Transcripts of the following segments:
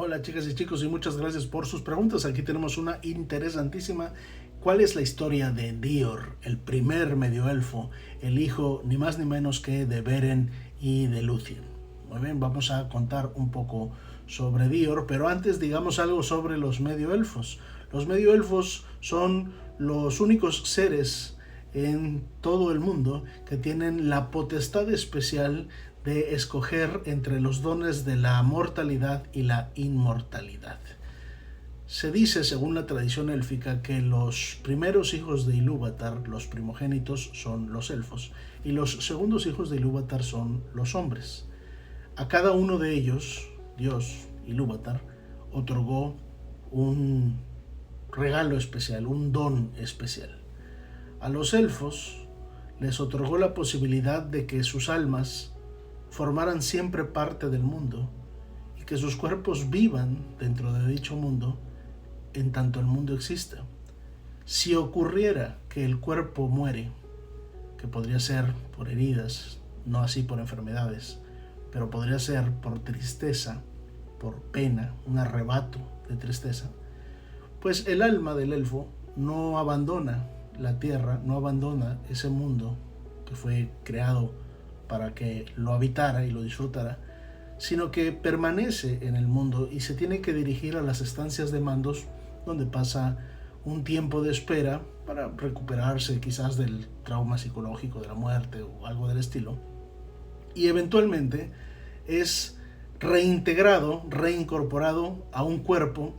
Hola chicas y chicos y muchas gracias por sus preguntas. Aquí tenemos una interesantísima. ¿Cuál es la historia de Dior, el primer medioelfo, el hijo ni más ni menos que de Beren y de Lúthien? Muy bien, vamos a contar un poco sobre Dior, pero antes digamos algo sobre los medioelfos. Los medioelfos son los únicos seres en todo el mundo que tienen la potestad especial de escoger entre los dones de la mortalidad y la inmortalidad. Se dice, según la tradición élfica, que los primeros hijos de Ilúvatar, los primogénitos, son los elfos, y los segundos hijos de Ilúvatar son los hombres. A cada uno de ellos, Dios, Ilúvatar, otorgó un regalo especial, un don especial. A los elfos les otorgó la posibilidad de que sus almas formaran siempre parte del mundo y que sus cuerpos vivan dentro de dicho mundo en tanto el mundo exista. Si ocurriera que el cuerpo muere, que podría ser por heridas, no así por enfermedades, pero podría ser por tristeza, por pena, un arrebato de tristeza, pues el alma del elfo no abandona la tierra, no abandona ese mundo que fue creado para que lo habitara y lo disfrutara, sino que permanece en el mundo y se tiene que dirigir a las estancias de mandos, donde pasa un tiempo de espera para recuperarse quizás del trauma psicológico de la muerte o algo del estilo, y eventualmente es reintegrado, reincorporado a un cuerpo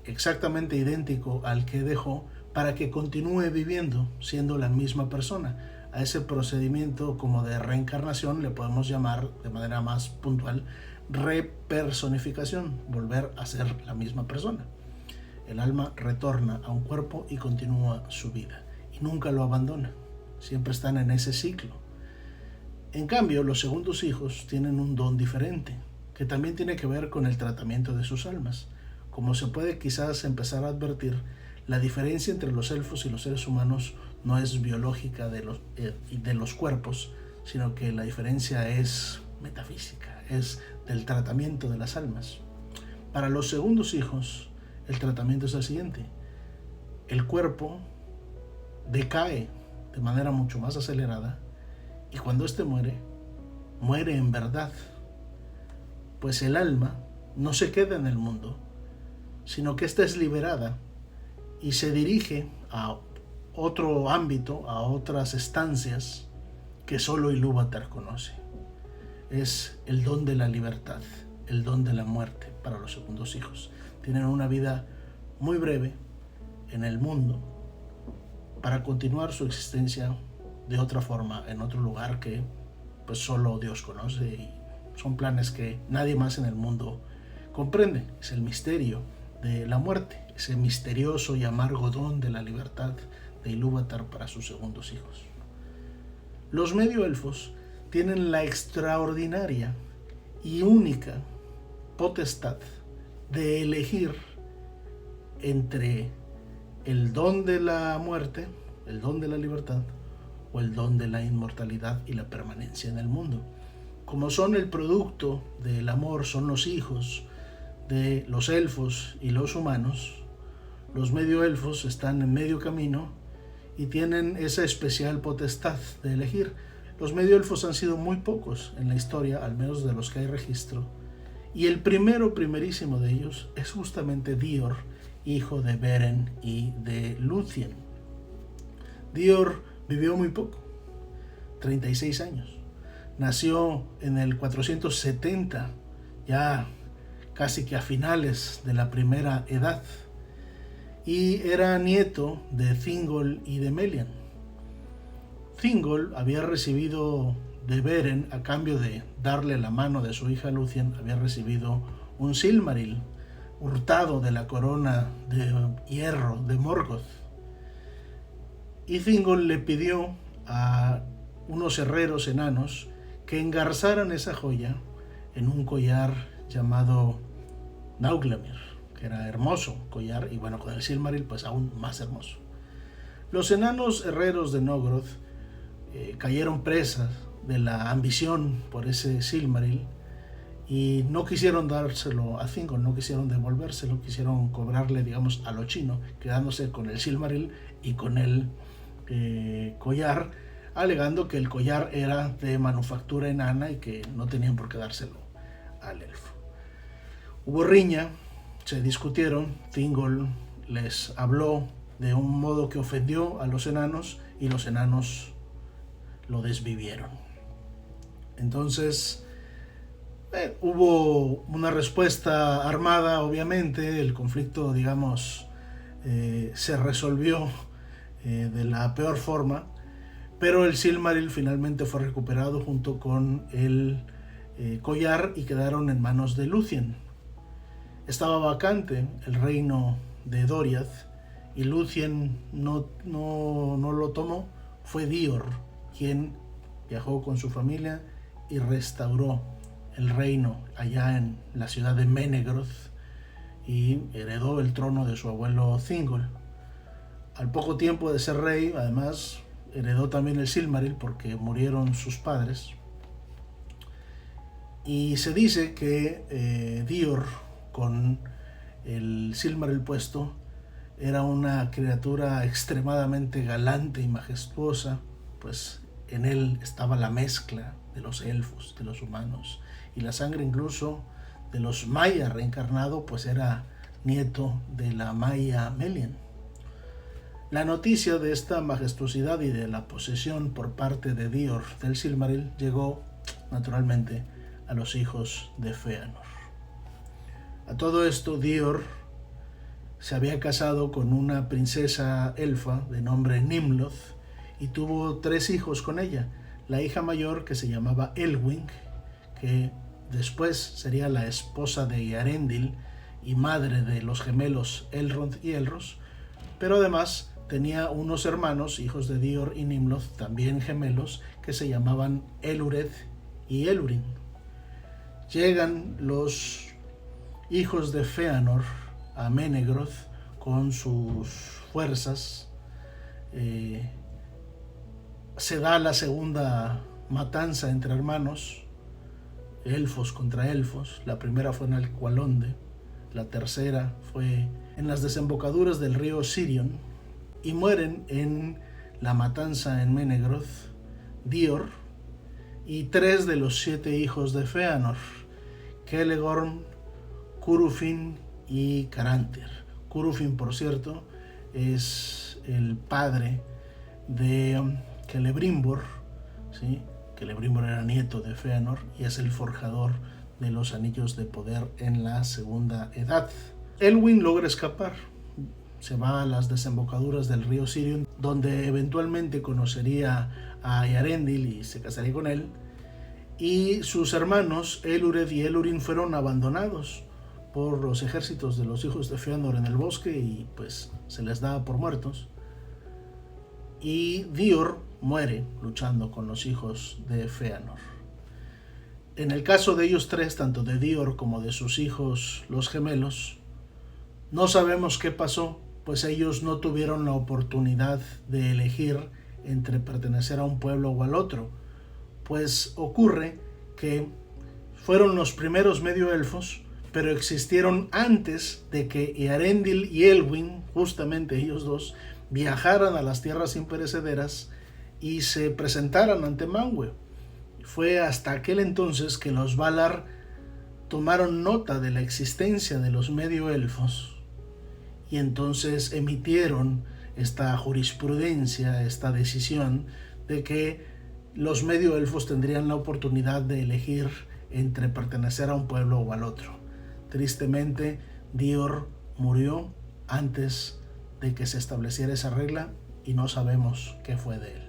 exactamente idéntico al que dejó para que continúe viviendo siendo la misma persona. A ese procedimiento como de reencarnación le podemos llamar de manera más puntual repersonificación, volver a ser la misma persona. El alma retorna a un cuerpo y continúa su vida y nunca lo abandona, siempre están en ese ciclo. En cambio, los segundos hijos tienen un don diferente, que también tiene que ver con el tratamiento de sus almas. Como se puede quizás empezar a advertir, la diferencia entre los elfos y los seres humanos no es biológica de los cuerpos, sino que la diferencia es metafísica, es del tratamiento de las almas. Para los segundos hijos, el tratamiento es el siguiente: el cuerpo decae de manera mucho más acelerada y cuando éste muere, muere en verdad, pues el alma no se queda en el mundo, sino que ésta es liberada y se dirige a otro ámbito, a otras estancias que solo Ilúvatar conoce. Es el don de la libertad, el don de la muerte para los segundos hijos. Tienen una vida muy breve en el mundo para continuar su existencia de otra forma, en otro lugar que pues solo Dios conoce, y son planes que nadie más en el mundo comprende. Es el misterio de la muerte, ese misterioso y amargo don de la libertad de Ilúvatar para sus segundos hijos. Los medioelfos tienen la extraordinaria y única potestad de elegir entre el don de la muerte, el don de la libertad o el don de la inmortalidad y la permanencia en el mundo. Como son el producto del amor, son los hijos de los elfos y los humanos, los medioelfos están en medio camino y tienen esa especial potestad de elegir. Los medioelfos han sido muy pocos en la historia, al menos de los que hay registro, y el primerísimo de ellos es justamente Dior, hijo de Beren y de Lúthien. Dior vivió muy poco, 36 años. Nació en el 470, ya casi que a finales de la primera edad, y era nieto de Thingol y de Melian. Thingol había recibido de Beren, a cambio de darle la mano de su hija Lúthien, había recibido un Silmaril hurtado de la corona de hierro de Morgoth. Y Thingol le pidió a unos herreros enanos que engarzaran esa joya en un collar llamado Nauglamir, que era hermoso collar, y bueno, con el Silmaril pues aún más hermoso. Los enanos herreros de Nogroth cayeron presas de la ambición por ese Silmaril y no quisieron dárselo a Thingol, no quisieron devolvérselo, quisieron cobrarle, digamos, a lo chino, quedándose con el Silmaril y con el collar, alegando que el collar era de manufactura enana y que no tenían por qué dárselo al elfo. Hubo riña, se discutieron, Thingol les habló de un modo que ofendió a los enanos y los enanos lo desvivieron. Entonces hubo una respuesta armada, obviamente, el conflicto, digamos, se resolvió de la peor forma, pero el Silmaril finalmente fue recuperado junto con el collar y quedaron en manos de Lúthien. Estaba vacante el reino de Doriath y Lúthien no lo tomó. Fue Dior quien viajó con su familia y restauró el reino allá en la ciudad de Menegroth y heredó el trono de su abuelo Thingol. Al poco tiempo de ser rey, además, heredó también el Silmaril porque murieron sus padres. Y se dice que Dior, con el Silmaril puesto, era una criatura extremadamente galante y majestuosa, pues en él estaba la mezcla de los elfos, de los humanos, y la sangre incluso de los Maiar reencarnado, pues era nieto de la Maia Melian. La noticia de esta majestuosidad y de la posesión por parte de Dior del Silmaril llegó, naturalmente, a los hijos de Fëanor. A todo esto, Dior se había casado con una princesa elfa de nombre Nimloth y tuvo 3 hijos con ella. La hija mayor, que se llamaba Elwing, que después sería la esposa de Eärendil y madre de los gemelos Elrond y Elros, pero además tenía unos hermanos, hijos de Dior y Nimloth, también gemelos, que se llamaban Elureth y Elurin. Llegan los hijos de Fëanor a Menegroth con sus fuerzas. Se da la segunda matanza entre hermanos, elfos contra elfos. La primera fue en Alqualonde, la tercera fue en las desembocaduras del río Sirion, y mueren en la matanza en Menegroth Dior y 3 de los 7 hijos de Fëanor, Celegorm, Curufin y Caranthir. Curufin, por cierto, es el padre de Celebrimbor, ¿sí? Celebrimbor era nieto de Fëanor y es el forjador de los anillos de poder en la Segunda Edad. Elwin logra escapar, se va a las desembocaduras del río Sirion, donde eventualmente conocería a Eärendil y se casaría con él, y sus hermanos Elureth y Elurin fueron abandonados por los ejércitos de los hijos de Fëanor en el bosque y pues se les da por muertos, y Dior muere luchando con los hijos de Fëanor. En el caso de ellos 3, tanto de Dior como de sus hijos los gemelos, no sabemos qué pasó, pues ellos no tuvieron la oportunidad de elegir entre pertenecer a un pueblo o al otro, pues ocurre que fueron los primeros medio elfos, pero existieron antes de que Eärendil y Elwin, justamente ellos dos, viajaran a las tierras imperecederas y se presentaran ante Manwë. Fue hasta aquel entonces que los Valar tomaron nota de la existencia de los medio elfos y entonces emitieron esta jurisprudencia, esta decisión de que los medio elfos tendrían la oportunidad de elegir entre pertenecer a un pueblo o al otro. Tristemente, Dior murió antes de que se estableciera esa regla y no sabemos qué fue de él.